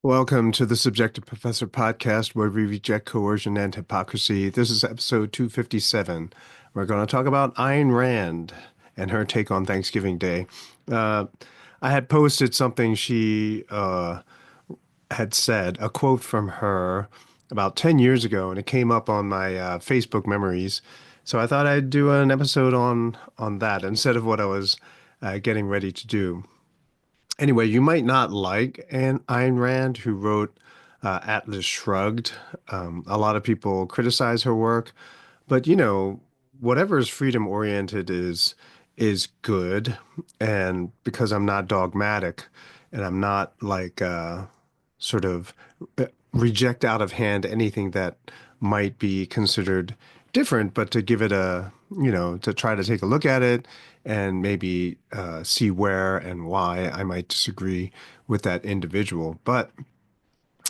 Welcome to the Subjective Professor podcast, where we reject coercion and hypocrisy. This is episode 257. We're going to talk about Ayn Rand and her take on Thanksgiving Day. Uh, I had posted something she had said, a quote from her about 10 years ago, and it came up on my Facebook memories. So I thought I'd do an episode on that instead of what I was getting ready to do. Anyway, you might not like Ayn Rand, who wrote Atlas Shrugged. A lot of people criticize her work, but whatever is freedom oriented is good. And because I'm not dogmatic, and I'm not like sort of reject out of hand anything that might be considered different, but to give it to try to take a look at it and maybe see where and why I might disagree with that individual. But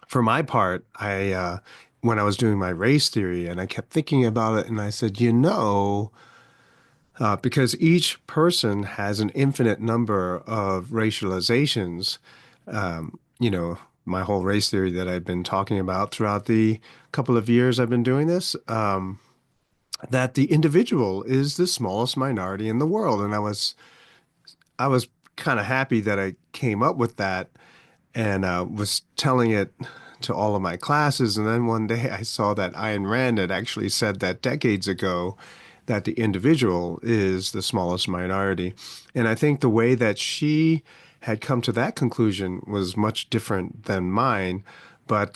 for my part, when I was doing my race theory and I kept thinking about it and I said, because each person has an infinite number of racializations, my whole race theory that I've been talking about throughout the couple of years I've been doing this, that the individual is the smallest minority in the world. And I was kind of happy that I came up with that and was telling it to all of my classes. And then one day I saw that Ayn Rand had actually said that decades ago that the individual is the smallest minority. And I think the way that she had come to that conclusion was much different than mine. But,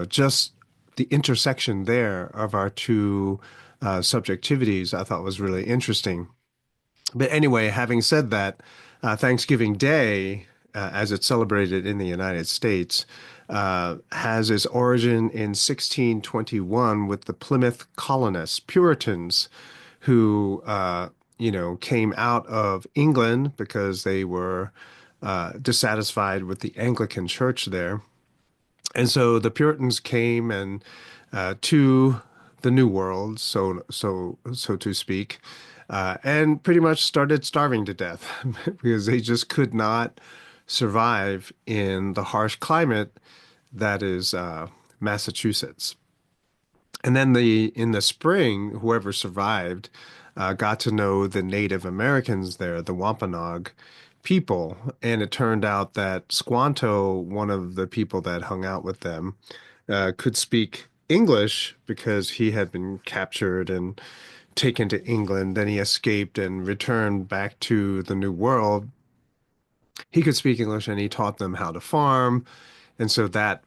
just the intersection there of our two subjectivities I thought was really interesting. But anyway, having said that, Thanksgiving Day, as it's celebrated in the United States, has its origin in 1621 with the Plymouth colonists, Puritans, who came out of England because they were dissatisfied with the Anglican Church there. And so the Puritans came and to the New World, so to speak, and pretty much started starving to death because they just could not survive in the harsh climate that is Massachusetts. And then in the spring, whoever survived got to know the Native Americans there, the Wampanoag people, and it turned out that Squanto, one of the people that hung out with them, could speak English because he had been captured and taken to England. Then he escaped and returned back to the New World. He could speak English and he taught them how to farm. And so that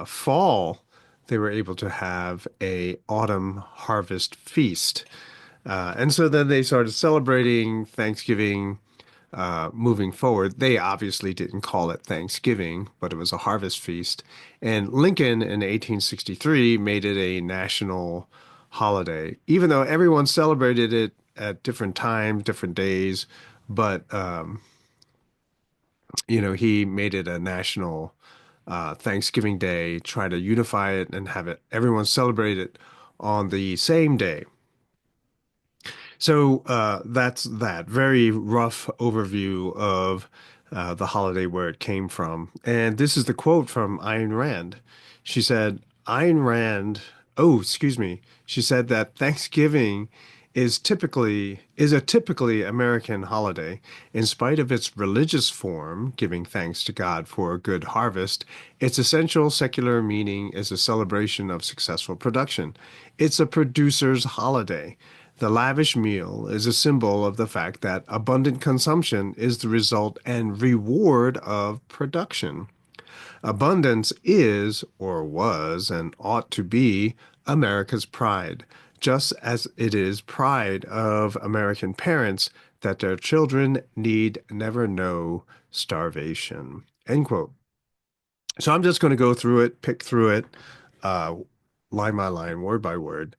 fall, they were able to have a autumn harvest feast. And so then they started celebrating Thanksgiving moving forward. They obviously didn't call it Thanksgiving, but it was a harvest feast. And Lincoln in 1863 made it a national holiday, even though everyone celebrated it at different times, different days. But, he made it a national Thanksgiving Day, try to unify it and have it everyone celebrate it on the same day. So that's that very rough overview of the holiday where it came from. And this is the quote from Ayn Rand. She said, Ayn Rand, oh, excuse me. She said that Thanksgiving is a typically American holiday. In spite of its religious form, giving thanks to God for a good harvest, its essential secular meaning is a celebration of successful production. It's a producer's holiday. The lavish meal is a symbol of the fact that abundant consumption is the result and reward of production. Abundance is, or was, and ought to be America's pride, just as it is pride of American parents that their children need never know starvation. End quote. So I'm just going to go through it, pick through it, uh, line by line, word by word,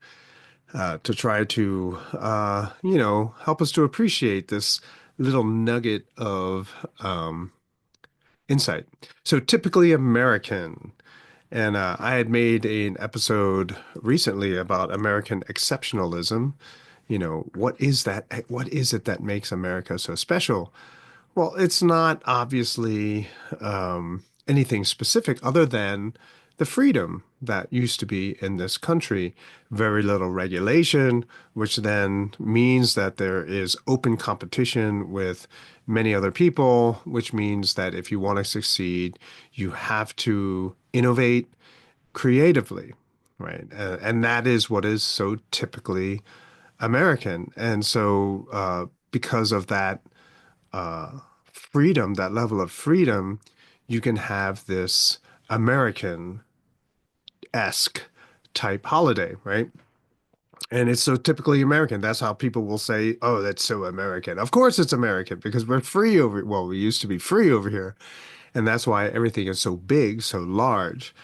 to try to, help us to appreciate this little nugget of insight. So typically American. And I had made an episode recently about American exceptionalism. What is that? What is it that makes America so special? Well, it's not obviously. anything specific other than the freedom that used to be in this country. Very little regulation, which then means that there is open competition with many other people, which means that if you want to succeed, you have to innovate creatively, right? And that is what is so typically American. And so, because of that freedom, that level of freedom, you can have this American-esque type holiday, right? And it's so typically American. That's how people will say, "Oh, that's so American." Of course it's American because we're free over, well, we used to be free over here. And that's why everything is so big, so large,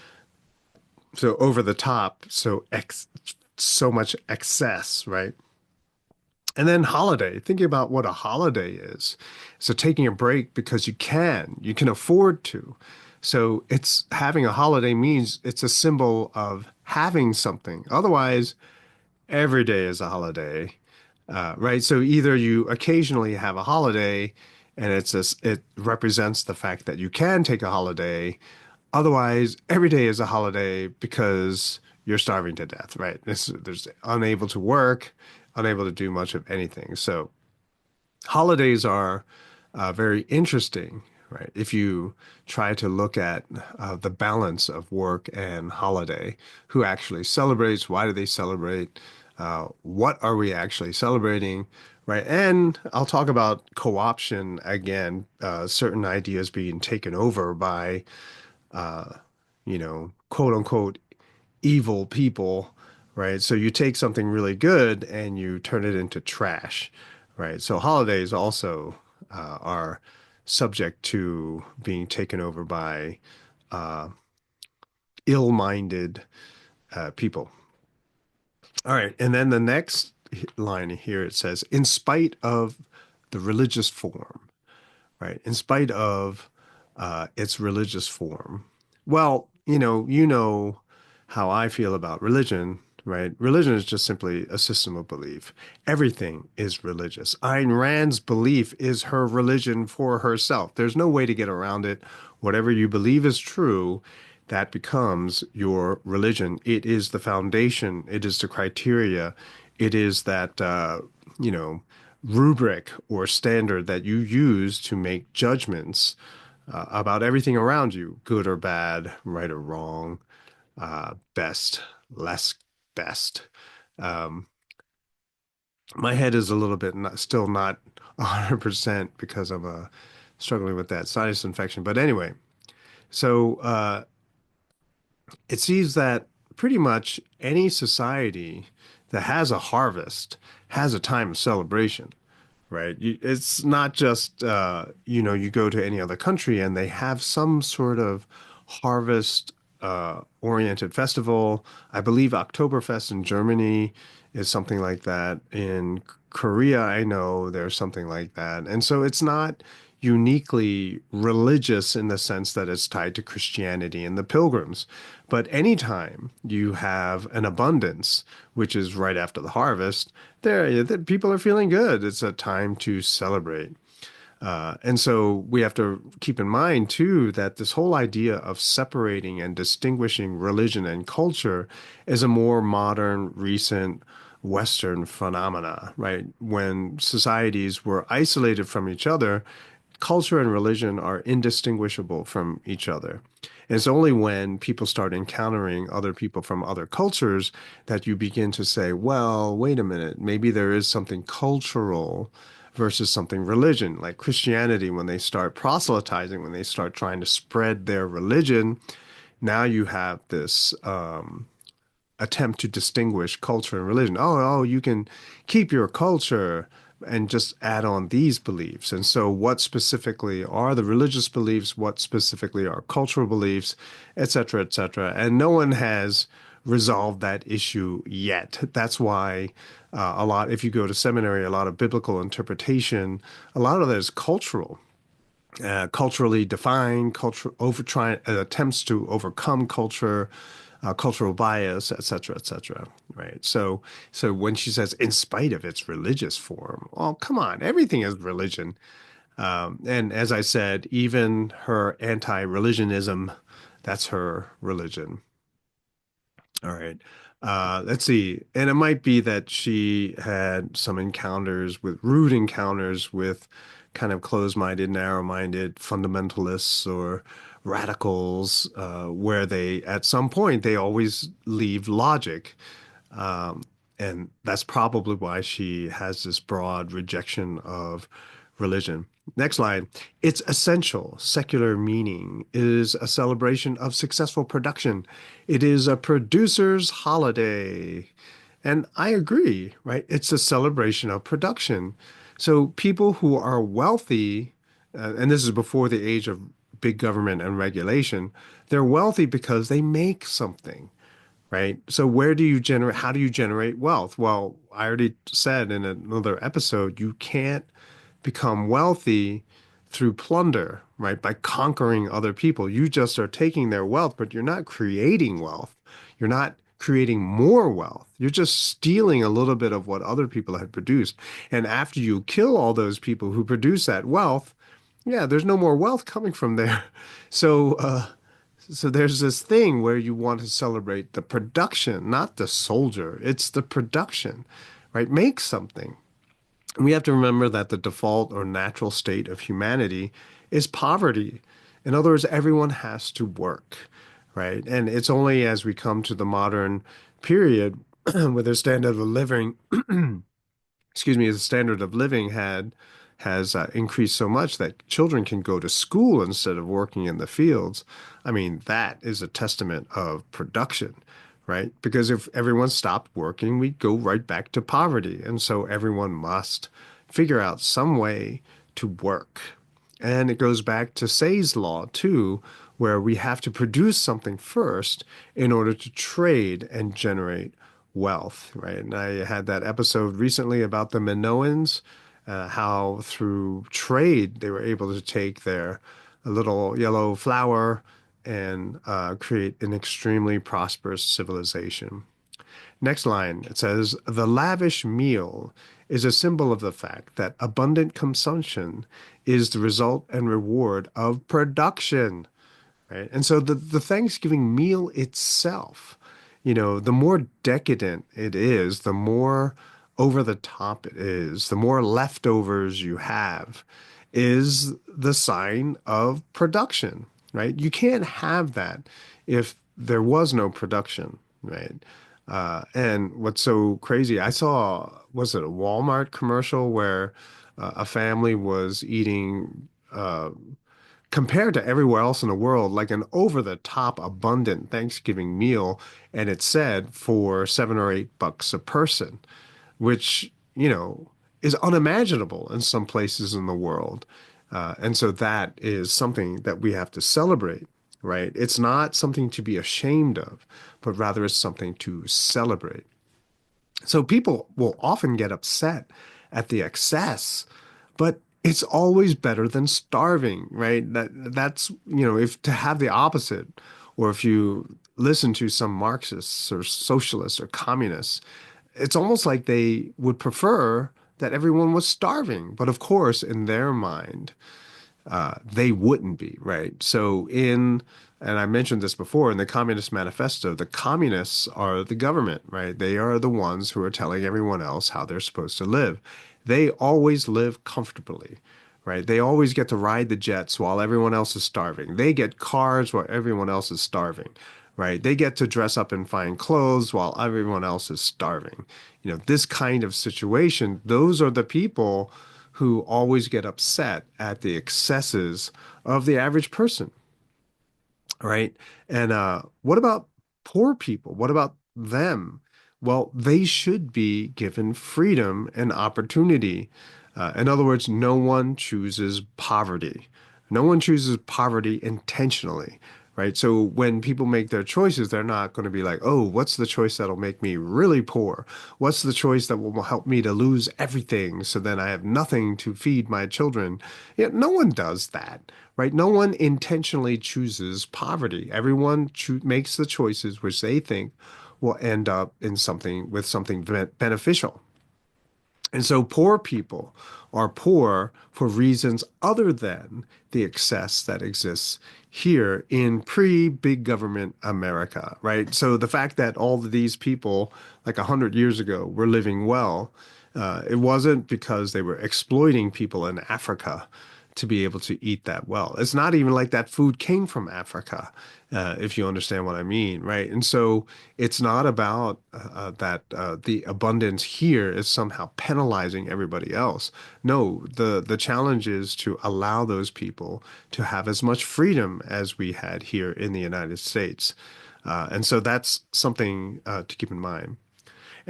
so over the top, so much excess, right? And then holiday, thinking about what a holiday is. So taking a break because you can afford to. So it's having a holiday means it's a symbol of having something. Otherwise, every day is a holiday, right? So either you occasionally have a holiday and it represents the fact that you can take a holiday. Otherwise, every day is a holiday because you're starving to death, right? There's unable to work, unable to do much of anything. So holidays are very interesting, right? If you try to look at the balance of work and holiday, who actually celebrates, why do they celebrate, what are we actually celebrating, right? And I'll talk about co-option again, certain ideas being taken over by, quote unquote, evil people, right? So you take something really good and you turn it into trash, right? So holidays also are subject to being taken over by ill-minded people. All right, and then the next line here it says, in spite of the religious form, right? In spite of its religious form. Well, you know how I feel about religion, right? Religion is just simply a system of belief. Everything is religious. Ayn Rand's belief is her religion for herself. There's no way to get around it. Whatever you believe is true, that becomes your religion. It is the foundation. It is the criteria. It is that, you know, rubric or standard that you use to make judgments about everything around you, good or bad, right or wrong, best, less best. Um, my head is a little bit still not 100% because I'm struggling with that sinus infection. But anyway, so it seems that pretty much any society that has a harvest has a time of celebration, right? It's not just, you go to any other country and they have some sort of harvest oriented festival. I believe Oktoberfest in Germany is something like that. In Korea, I know there's something like that. And so it's not uniquely religious in the sense that it's tied to Christianity and the pilgrims. But anytime you have an abundance, which is right after the harvest, people are feeling good. It's a time to celebrate. And so we have to keep in mind too that this whole idea of separating and distinguishing religion and culture is a more modern, recent Western phenomena, right? When societies were isolated from each other, culture and religion are indistinguishable from each other. And it's only when people start encountering other people from other cultures that you begin to say, well, wait a minute, maybe there is something cultural versus something religion, like Christianity, when they start proselytizing, when they start trying to spread their religion, now you have this attempt to distinguish culture and religion. Oh, you can keep your culture and just add on these beliefs. And so, what specifically are the religious beliefs? What specifically are cultural beliefs, et cetera, et cetera? And no one has resolved that issue yet. That's why if you go to seminary, a lot of biblical interpretation, a lot of that is cultural, culturally defined, attempts to overcome culture, cultural bias, et cetera, et cetera. Right. So when she says, in spite of its religious form, well, come on, everything is religion. And as I said, even her anti-religionism, that's her religion. All right. Let's see. And it might be that she had some encounters with rude encounters with kind of closed-minded, narrow-minded fundamentalists or radicals, where they, at some point, they always leave logic. Um, and that's probably why she has this broad rejection of religion. Next line. Its essential secular meaning is a celebration of successful production. It is a producer's holiday. And I agree, right? It's a celebration of production. So people who are wealthy, and this is before the age of big government and regulation, they're wealthy because they make something, right? So where do you generate, how do you generate wealth? Well, I already said in another episode, you can't become wealthy through plunder, right? By conquering other people. You just are taking their wealth, but you're not creating wealth. You're not creating more wealth. You're just stealing a little bit of what other people had produced. And after you kill all those people who produce that wealth, yeah, there's no more wealth coming from there. So, so there's this thing where you want to celebrate the production, not the soldier. It's the production, right? Make something. And we have to remember that the default or natural state of humanity is poverty. In other words, everyone has to work, right? And it's only as we come to the modern period where the standard of living excuse me, the standard of living had has increased so much that children can go to school instead of working in the fields. I mean, that is a testament of production, right? Because if everyone stopped working, we'd go right back to poverty. And so everyone must figure out some way to work. And it goes back to Say's law too, where we have to produce something first in order to trade and generate wealth, right? And I had that episode recently about the Minoans, how through trade they were able to take their little yellow flower and create an extremely prosperous civilization. Next line, it says, the lavish meal is a symbol of the fact that abundant consumption is the result and reward of production, right? And so the Thanksgiving meal itself, the more decadent it is, the more over the top it is, the more leftovers you have, is the sign of production, right? You can't have that if there was no production, right? And what's so crazy, I saw, was it a Walmart commercial where a family was eating compared to everywhere else in the world, like an over the top abundant Thanksgiving meal. And it said for $7 or $8 a person, which, is unimaginable in some places in the world. And so that is something that we have to celebrate, right? It's not something to be ashamed of, but rather it's something to celebrate. So people will often get upset at the excess, but it's always better than starving, right? That's, if to have the opposite, or if you listen to some Marxists or socialists or communists, it's almost like they would prefer that everyone was starving. But of course, in their mind, they wouldn't be, right? So and I mentioned this before, in the Communist Manifesto, the communists are the government, right? They are the ones who are telling everyone else how they're supposed to live. They always live comfortably, right? They always get to ride the jets while everyone else is starving. They get cars while everyone else is starving, right? They get to dress up in fine clothes while everyone else is starving. This kind of situation, those are the people who always get upset at the excesses of the average person, right? And what about poor people? What about them? Well, they should be given freedom and opportunity. In other words, no one chooses poverty. No one chooses poverty intentionally, right? So when people make their choices, they're not going to be like, oh, what's the choice that'll make me really poor? What's the choice that will help me to lose everything so then I have nothing to feed my children? Yeah, no one does that, right? No one intentionally chooses poverty. Everyone makes the choices which they think will end up in something with something beneficial. And so poor people are poor for reasons other than the excess that exists here in pre-big government America, right? So the fact that all of these people, like 100 years ago, were living well, it wasn't because they were exploiting people in Africa to be able to eat that well. It's not even like that food came from Africa, if you understand what I mean, right? And so it's not about that the abundance here is somehow penalizing everybody else. No, the challenge is to allow those people to have as much freedom as we had here in the United States. And so that's something to keep in mind.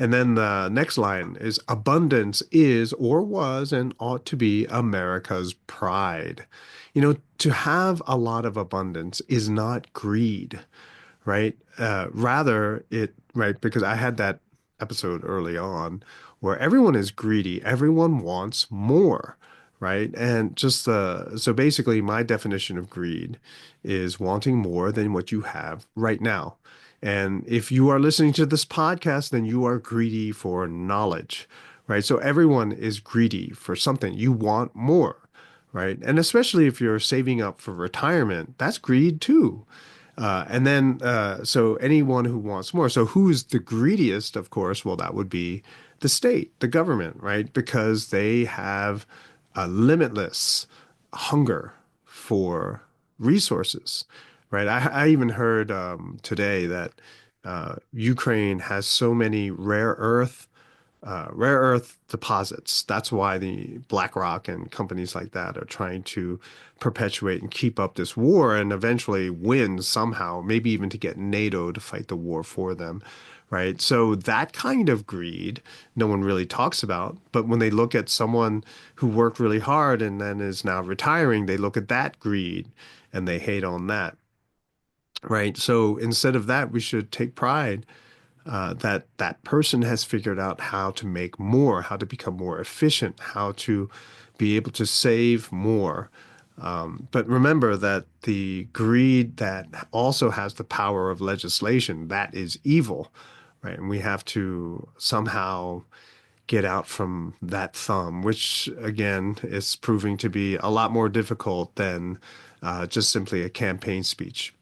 And then the next line is abundance is or was and ought to be America's pride. You know, to have a lot of abundance is not greed, right? Rather, right, because I had that episode early on where everyone is greedy, everyone wants more, right? And just so basically, my definition of greed is wanting more than what you have right now. And if you are listening to this podcast, then you are greedy for knowledge, right? So everyone is greedy for something. You want more, right? And especially if you're saving up for retirement, that's greed too. So anyone who wants more. So who's the greediest, of course? Well, that would be the state, the government, right? Because they have a limitless hunger for resources, right? I even heard today that Ukraine has so many rare earth deposits. That's why the BlackRock and companies like that are trying to perpetuate and keep up this war and eventually win somehow, maybe even to get NATO to fight the war for them, right? So that kind of greed, no one really talks about. But when they look at someone who worked really hard and then is now retiring, they look at that greed and they hate on that, right? So instead of that, we should take pride that that person has figured out how to make more, how to become more efficient, how to be able to save more. But remember that the greed that also has the power of legislation, that is evil, right? And we have to somehow get out from that thumb, which again is proving to be a lot more difficult than just simply a campaign speech.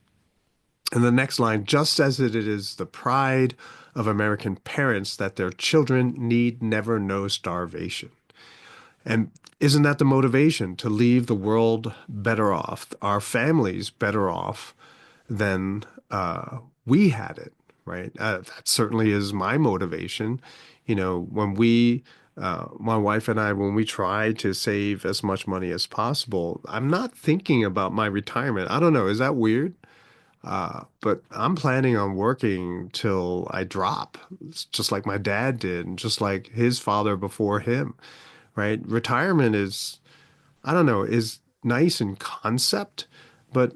And the next line, just as it is the pride of American parents that their children need never know starvation. And isn't that the motivation to leave the world better off, our families better off than we had it, right? That certainly is my motivation. You know, my wife and I, when we try to save as much money as possible, I'm not thinking about my retirement. I don't know. Is that weird? But I'm planning on working till I drop, just like my dad did, and just like his father before him, right? Retirement is, I don't know, is nice in concept, but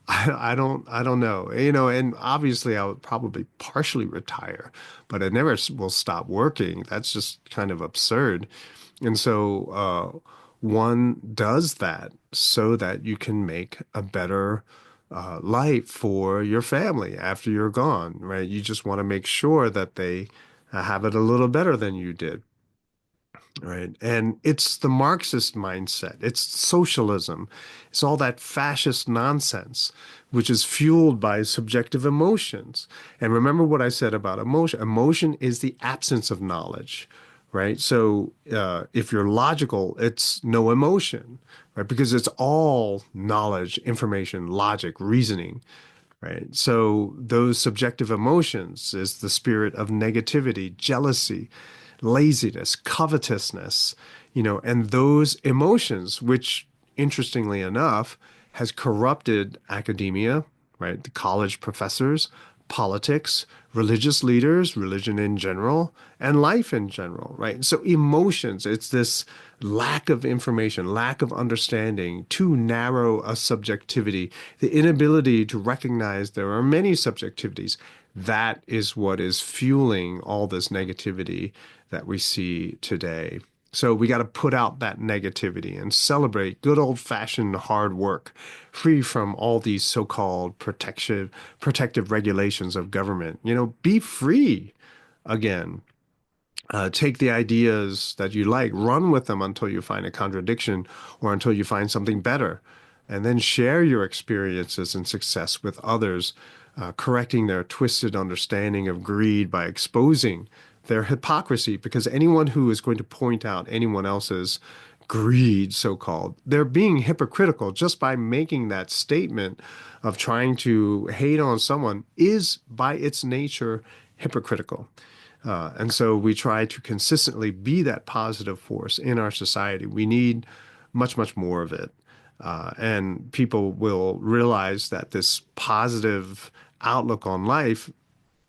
I don't know. You know, and obviously I would probably partially retire, but I never will stop working. That's just kind of absurd. And so one does that so that you can make a better life for your family after you're gone, right? You just want to make sure that they have it a little better than you did. Right. And it's the Marxist mindset. It's socialism. It's all that fascist nonsense, which is fueled by subjective emotions. And remember what I said about emotion. Emotion is the absence of knowledge, right? So if you're logical, it's no emotion, right? Because it's all knowledge, information, logic, reasoning, right? So those subjective emotions is the spirit of negativity, jealousy, laziness, covetousness, you know, and those emotions, which interestingly enough has corrupted academia, right? The college professors, politics, religious leaders, religion in general, and life in general, right? So emotions, it's this lack of information, lack of understanding, too narrow a subjectivity, the inability to recognize there are many subjectivities. That is what is fueling all this negativity that we see today. So we got to put out that negativity and celebrate good old-fashioned hard work, free from all these so-called protective regulations of government. You know, be free again. Take the ideas that you like, run with them until you find a contradiction or until you find something better, and then share your experiences and success with others, correcting their twisted understanding of greed by exposing their hypocrisy. Because anyone who is going to point out anyone else's greed, so called, they're being hypocritical just by making that statement of trying to hate on someone is by its nature hypocritical. And so we try to consistently be that positive force in our society. We need much, much more of it. And people will realize that this positive outlook on life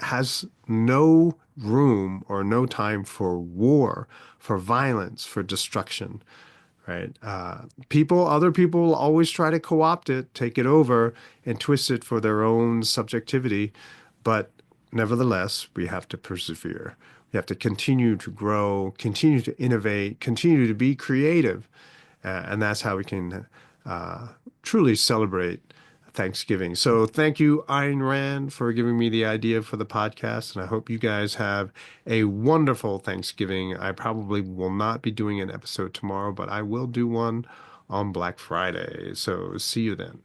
has no room or no time for war, for violence, for destruction, right? Other people will always try to co-opt it, take it over, and twist it for their own subjectivity. But nevertheless, we have to persevere. We have to continue to grow, continue to innovate, continue to be creative. And that's how we can uh, truly celebrate Thanksgiving. So thank you, Ayn Rand, for giving me the idea for the podcast. And I hope you guys have a wonderful Thanksgiving. I probably will not be doing an episode tomorrow, but I will do one on Black Friday. So see you then.